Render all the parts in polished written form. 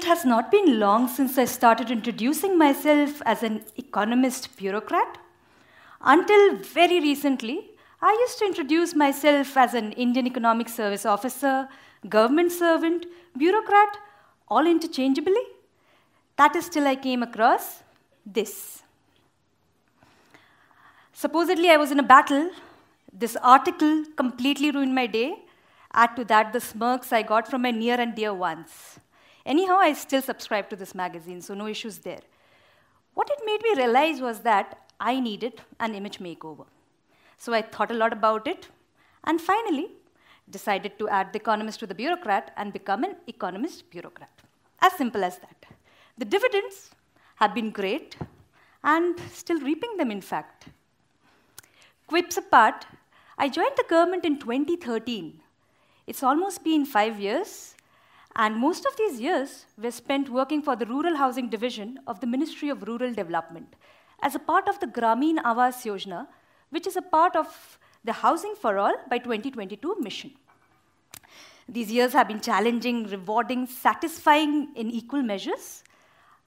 it has not been long since I started introducing myself as an economist bureaucrat. Until very recently, I used to introduce myself as an Indian Economic Service officer, government servant, bureaucrat, all interchangeably. That is till I came across this. Supposedly, I was in a battle. This article completely ruined my day. Add to that the smirks I got from my near and dear ones. Anyhow, I still subscribe to this magazine, so no issues there. What it made me realize was that I needed an image makeover. So I thought a lot about it, and finally decided to add The Economist to the Bureaucrat and become an Economist Bureaucrat. As simple as that. The dividends have been great, and still reaping them, in fact. Quips apart, I joined the government in 2013. It's almost been 5 years, and most of these years were spent working for the Rural Housing Division of the Ministry of Rural Development as a part of the Awaas Yojana, which is a part of the Housing for All by 2022 mission. These years have been challenging, rewarding, satisfying in equal measures.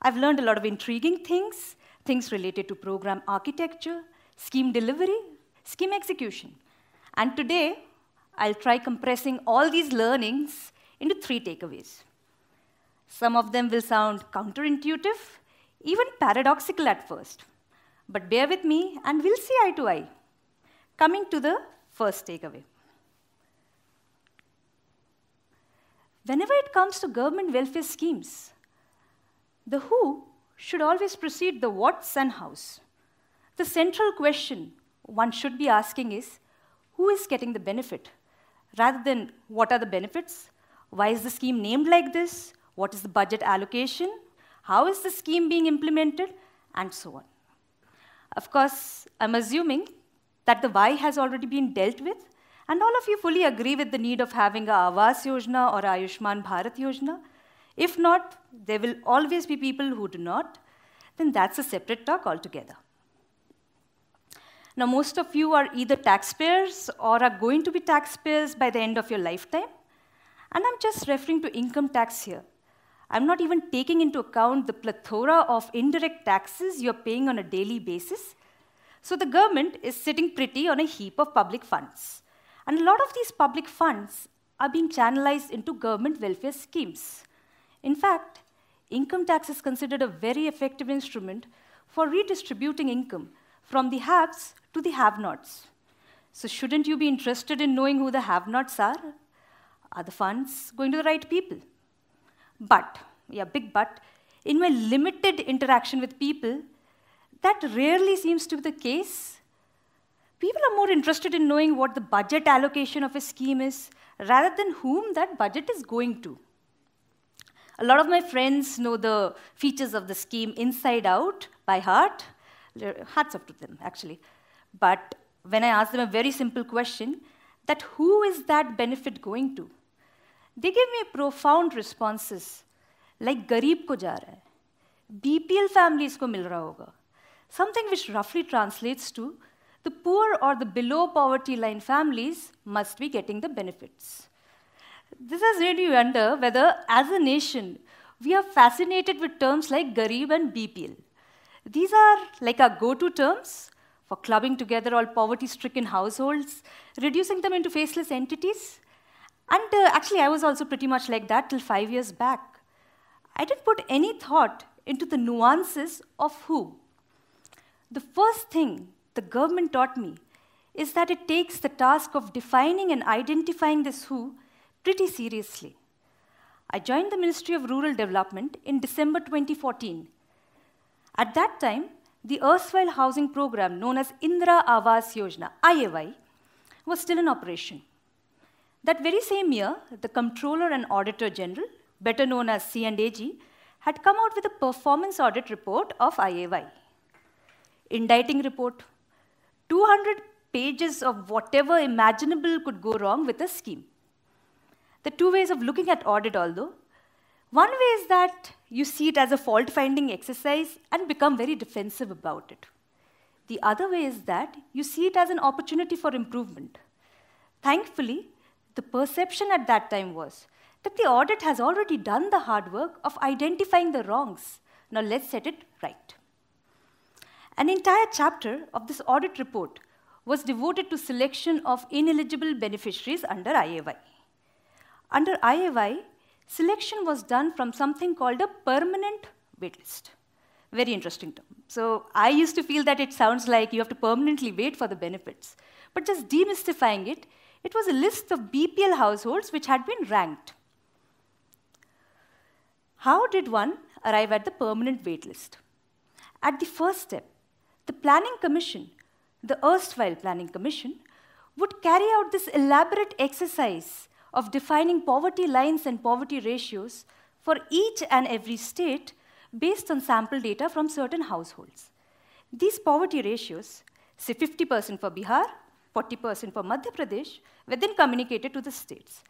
I've learned a lot of intriguing things, things related to program architecture, scheme delivery, scheme execution. And today, I'll try compressing all these learnings into 3 takeaways. Some of them will sound counterintuitive, even paradoxical at first. But bear with me, and we'll see eye to eye. Coming to the first takeaway. Whenever it comes to government welfare schemes, the who should always precede the what's and how's. The central question one should be asking is, who is getting the benefit? Rather than what are the benefits? Why is the scheme named like this? What is the budget allocation? How is the scheme being implemented? And so on. Of course, I'm assuming that the why has already been dealt with, and all of you fully agree with the need of having a Awaas Yojana or Ayushman Bharat Yojana. If not, there will always be people who do not. Then that's a separate talk altogether. Now, most of you are either taxpayers or are going to be taxpayers by the end of your lifetime. And I'm just referring to income tax here. I'm not even taking into account the plethora of indirect taxes you're paying on a daily basis. So the government is sitting pretty on a heap of public funds. And a lot of these public funds are being channelized into government welfare schemes. In fact, income tax is considered a very effective instrument for redistributing income from the haves to the have-nots. So shouldn't you be interested in knowing who the have-nots are? Are the funds going to the right people? But, yeah, big but, in my limited interaction with people, that rarely seems to be the case. People are more interested in knowing what the budget allocation of a scheme is, rather than whom that budget is going to. A lot of my friends know the features of the scheme inside out, by heart. Hats off to them, actually. But when I ask them a very simple question, that who is that benefit going to? They give me profound responses, like Garib ko ja raha hai, BPL families ko mil raha hoga, something which roughly translates to the poor or the below poverty line families must be getting the benefits. This has made me wonder whether, as a nation, we are fascinated with terms like Garib and BPL. These are like our go-to terms for clubbing together all poverty-stricken households, reducing them into faceless entities. And actually, I was also pretty much like that till 5 years back. I didn't put any thought into the nuances of who. The first thing the government taught me is that it takes the task of defining and identifying this who pretty seriously. I joined the Ministry of Rural Development in December 2014. At that time, the erstwhile housing program known as Indira Awaas Yojana, IAY, was still in operation. That very same year, the Comptroller and Auditor General, better known as C&AG, had come out with a performance audit report of IAY. Indicting report, 200 pages of whatever imaginable could go wrong with a scheme. The 2 ways of looking at audit, although. One way is that you see it as a fault-finding exercise and become very defensive about it. The other way is that you see it as an opportunity for improvement. Thankfully, the perception at that time was that the audit has already done the hard work of identifying the wrongs. Now let's set it right. An entire chapter of this audit report was devoted to selection of ineligible beneficiaries under IAY. Under IAY, selection was done from something called a permanent waitlist. Very interesting term. So I used to feel that it sounds like you have to permanently wait for the benefits. But just demystifying it, it was a list of BPL households which had been ranked. How did one arrive at the permanent waitlist? At the first step, the Planning Commission, the erstwhile Planning Commission, would carry out this elaborate exercise of defining poverty lines and poverty ratios for each and every state based on sample data from certain households. These poverty ratios, say 50% for Bihar, 40% for Madhya Pradesh, were then communicated to the states.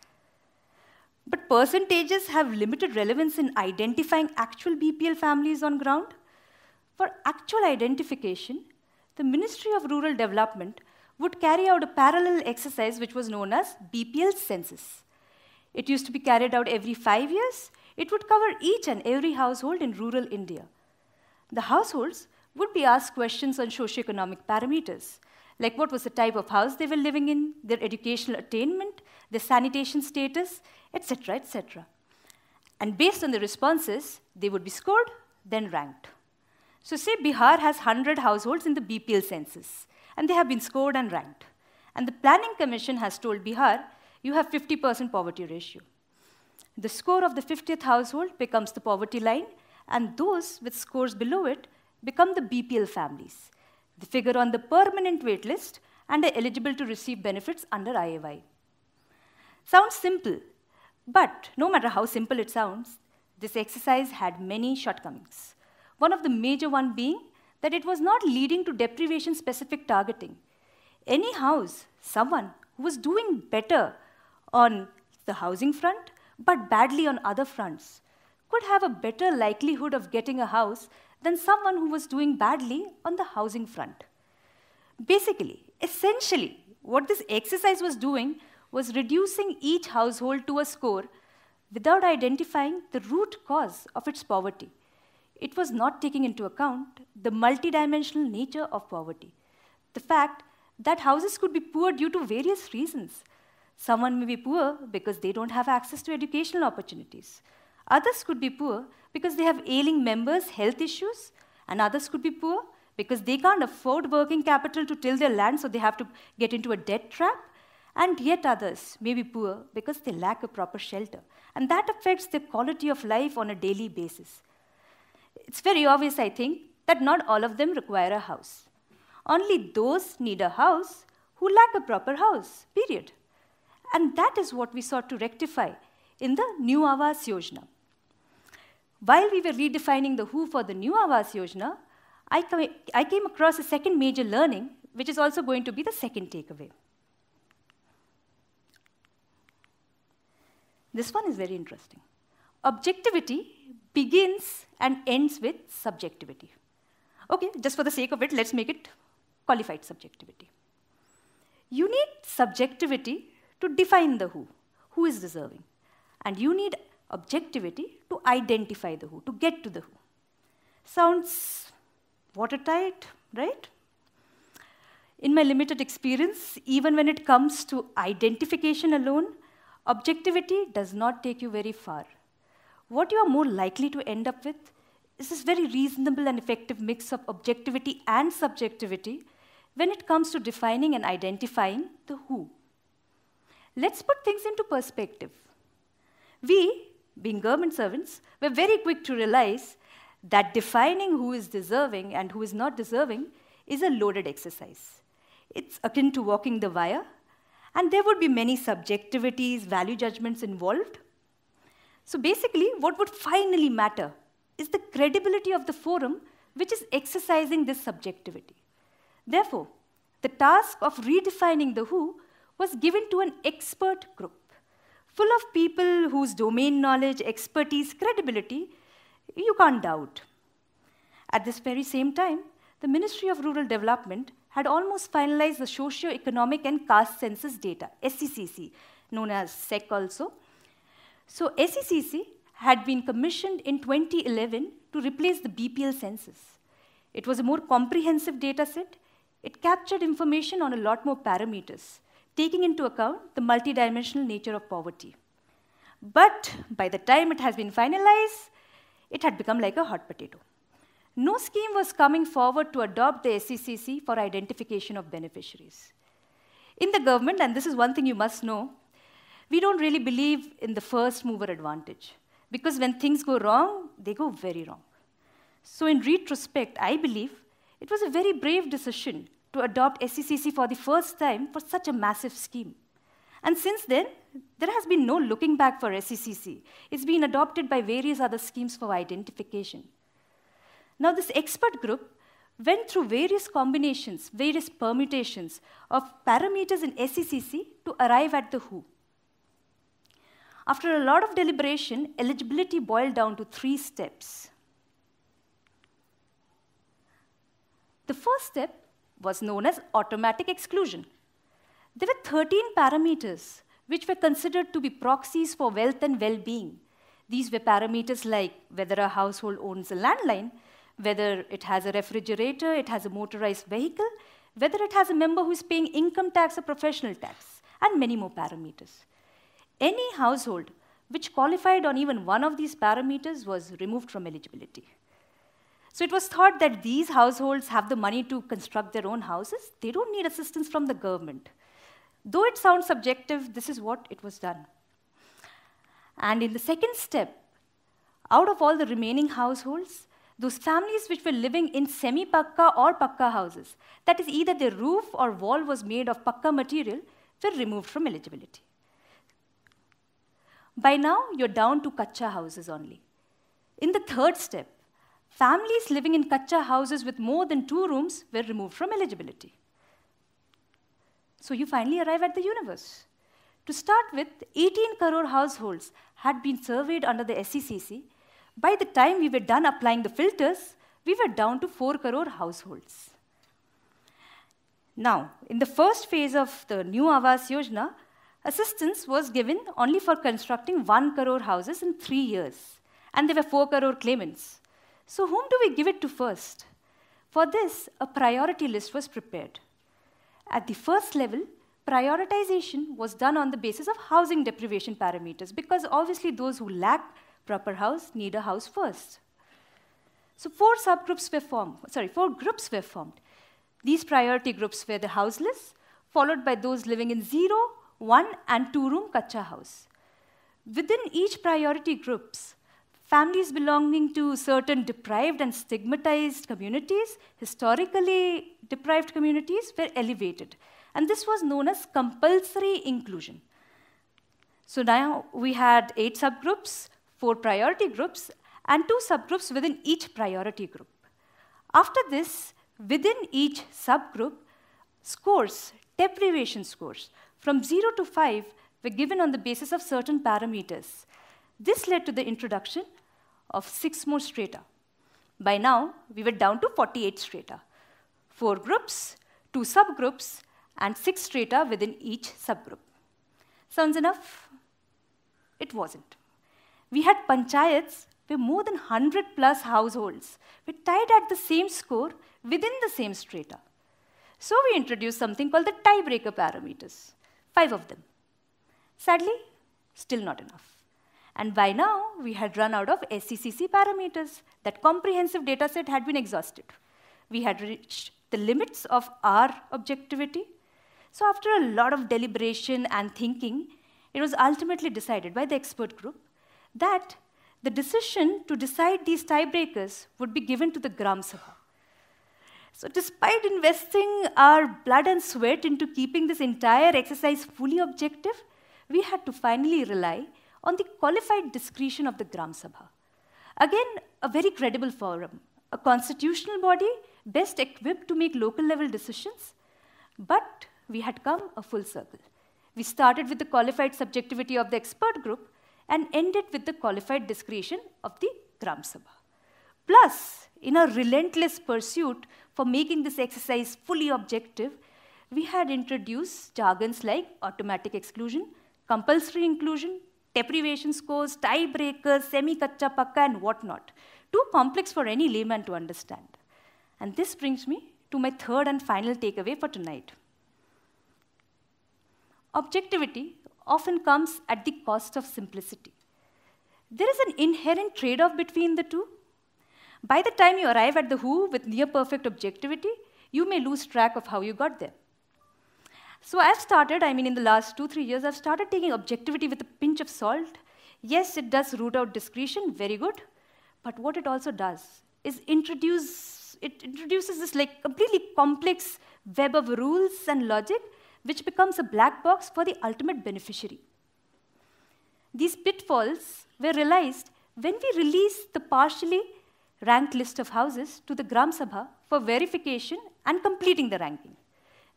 But percentages have limited relevance in identifying actual BPL families on ground. For actual identification, the Ministry of Rural Development would carry out a parallel exercise which was known as BPL census. It used to be carried out every 5 years. It would cover each and every household in rural India. The households would be asked questions on socioeconomic parameters, like what was the type of house they were living in, their educational attainment, their sanitation status, etc., etc. And based on the responses, they would be scored, then ranked. So say Bihar has 100 households in the BPL census, and they have been scored and ranked. And the Planning Commission has told Bihar, you have 50% poverty ratio. The score of the 50th household becomes the poverty line, and those with scores below it become the BPL families. They figure on the permanent wait list and are eligible to receive benefits under IAY. Sounds simple, but no matter how simple it sounds, this exercise had many shortcomings. One of the major ones being that it was not leading to deprivation-specific targeting. Any house, someone who was doing better on the housing front, but badly on other fronts, could have a better likelihood of getting a house than someone who was doing badly on the housing front. Basically, essentially, what this exercise was doing was reducing each household to a score without identifying the root cause of its poverty. It was not taking into account the multidimensional nature of poverty. The fact that houses could be poor due to various reasons. Someone may be poor because they don't have access to educational opportunities. Others could be poor because they have ailing members' health issues, and others could be poor because they can't afford working capital to till their land, so they have to get into a debt trap. And yet others may be poor because they lack a proper shelter, and that affects their quality of life on a daily basis. It's very obvious, I think, that not all of them require a house. Only those need a house who lack a proper house, period. And that is what we sought to rectify in the new Awaas Yojana. While we were redefining the who for the new Awaas Yojana, I came across a second major learning, which is also going to be the second takeaway. This one is very interesting. Objectivity begins and ends with subjectivity. Okay, just for the sake of it, let's make it qualified subjectivity. You need subjectivity to define the who is deserving. And you need objectivity to identify the who, to get to the who. Sounds watertight, right? In my limited experience, even when it comes to identification alone, objectivity does not take you very far. What you are more likely to end up with is this very reasonable and effective mix of objectivity and subjectivity when it comes to defining and identifying the who. Let's put things into perspective. We, being government servants, were very quick to realize that defining who is deserving and who is not deserving is a loaded exercise. It's akin to walking the wire, and there would be many subjectivities, value judgments involved. So basically, what would finally matter is the credibility of the forum which is exercising this subjectivity. Therefore, the task of redefining the who was given to an expert group, full of people whose domain knowledge, expertise, credibility, you can't doubt. At this very same time, the Ministry of Rural Development had almost finalized the socio-economic and caste census data, SCCC, known as SEC also. So SECC had been commissioned in 2011 to replace the BPL census. It was a more comprehensive data set. It captured information on a lot more parameters, taking into account the multidimensional nature of poverty. But by the time it has been finalized, it had become like a hot potato. No scheme was coming forward to adopt the SECC for identification of beneficiaries. In the government, and this is one thing you must know, we don't really believe in the first mover advantage, because when things go wrong, they go very wrong. So in retrospect, I believe it was a very brave decision to adopt SECC for the first time for such a massive scheme. And since then, there has been no looking back for SECC. It's been adopted by various other schemes for identification. Now, this expert group went through various combinations, various permutations of parameters in SECC to arrive at the who. After a lot of deliberation, eligibility boiled down to 3 steps. The first step was known as automatic exclusion. There were 13 parameters which were considered to be proxies for wealth and well-being. These were parameters like whether a household owns a landline, whether it has a refrigerator, it has a motorized vehicle, whether it has a member who is paying income tax or professional tax, and many more parameters. Any household which qualified on even one of these parameters was removed from eligibility. So it was thought that these households have the money to construct their own houses. They don't need assistance from the government. Though it sounds subjective, this is what it was done. And in the second step, out of all the remaining households, those families which were living in semi-pakka or pakka houses, that is either their roof or wall was made of pakka material, were removed from eligibility. By now, you're down to kacha houses only. In the third step, families living in kacha houses with more than 2 rooms were removed from eligibility. So you finally arrive at the universe. To start with, 18 crore households had been surveyed under the SECC. By the time we were done applying the filters, we were down to 4 crore households. Now, in the first phase of the new Awaas Yojana, assistance was given only for constructing 1 crore houses in 3 years. And there were 4 crore claimants. So whom do we give it to first? For this, a priority list was prepared. At the first level, prioritization was done on the basis of housing deprivation parameters, because obviously those who lack proper house need a house first. So 4 groups were formed. These priority groups were the houseless, followed by those living in 0, 1, and 2-room kacha house. Within each priority groups, families belonging to certain deprived and stigmatized communities, historically deprived communities, were elevated. And this was known as compulsory inclusion. So now we had 8 subgroups, 4 priority groups, and 2 subgroups within each priority group. After this, within each subgroup, scores, deprivation scores, from 0 to 5 were given on the basis of certain parameters. This led to the introduction of 6 more strata. By now, we were down to 48 strata. 4 groups, 2 subgroups, and 6 strata within each subgroup. Sounds enough? It wasn't. We had panchayats where more than 100+ households were tied at the same score within the same strata. So we introduced something called the tiebreaker parameters, 5 of them. Sadly, still not enough. And by now, we had run out of SECC parameters. That comprehensive data set had been exhausted. We had reached the limits of our objectivity. So after a lot of deliberation and thinking, it was ultimately decided by the expert group that the decision to decide these tiebreakers would be given to the Gram Sabha. So despite investing our blood and sweat into keeping this entire exercise fully objective, we had to finally rely on the qualified discretion of the Gram Sabha. Again, a very credible forum, a constitutional body best equipped to make local level decisions, but we had come a full circle. We started with the qualified subjectivity of the expert group and ended with the qualified discretion of the Gram Sabha. Plus, in a relentless pursuit for making this exercise fully objective, we had introduced jargons like automatic exclusion, compulsory inclusion, deprivation scores, tiebreakers, semi-kacha pakka, and whatnot. Too complex for any layman to understand. And this brings me to my third and final takeaway for tonight. Objectivity often comes at the cost of simplicity. There is an inherent trade-off between the two. By the time you arrive at the who with near-perfect objectivity, you may lose track of how you got there. So I've started, in the last 2-3 years, I've started taking objectivity with a pinch of salt. Yes, it does root out discretion, very good. But what it also does is introduces this completely complex web of rules and logic, which becomes a black box for the ultimate beneficiary. These pitfalls were realized when we released the partially ranked list of houses to the Gram Sabha for verification and completing the ranking.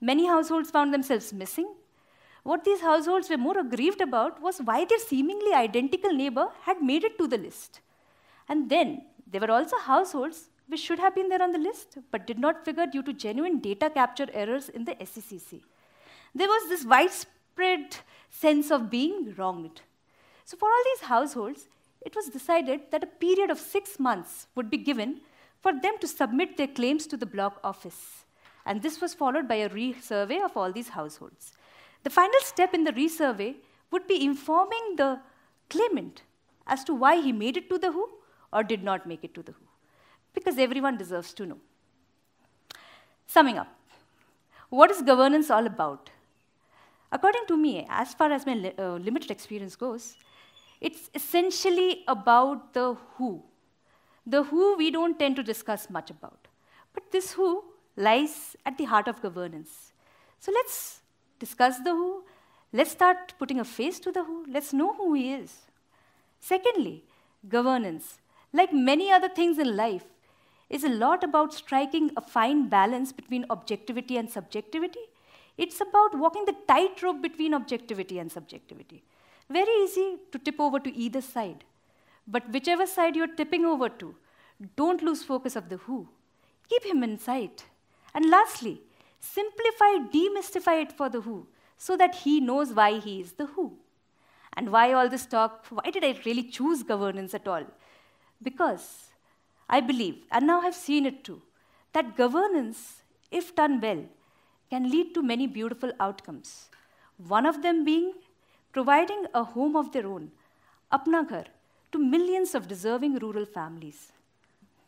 Many households found themselves missing. What these households were more aggrieved about was why their seemingly identical neighbor had made it to the list. And then there were also households which should have been there on the list, but did not figure due to genuine data capture errors in the SECC. There was this widespread sense of being wronged. So for all these households, it was decided that a period of 6 months would be given for them to submit their claims to the block office. And this was followed by a resurvey of all these households. The final step in the resurvey would be informing the claimant as to why he made it to the who or did not make it to the who, because everyone deserves to know. Summing up, what is governance all about? According to me, as far as my limited experience goes, it's essentially about the who. The who we don't tend to discuss much about. But this who lies at the heart of governance. So let's discuss the who. Let's start putting a face to the who. Let's know who he is. Secondly, governance, like many other things in life, is a lot about striking a fine balance between objectivity and subjectivity. It's about walking the tightrope between objectivity and subjectivity. Very easy to tip over to either side. But whichever side you're tipping over to, don't lose focus of the who. Keep him in sight. And lastly, simplify, demystify it for the who, so that he knows why he is the who. And why all this talk? Why did I really choose governance at all? Because I believe, and now I've seen it too, that governance, if done well, can lead to many beautiful outcomes. One of them being providing a home of their own, apna ghar, to millions of deserving rural families.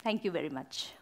Thank you very much.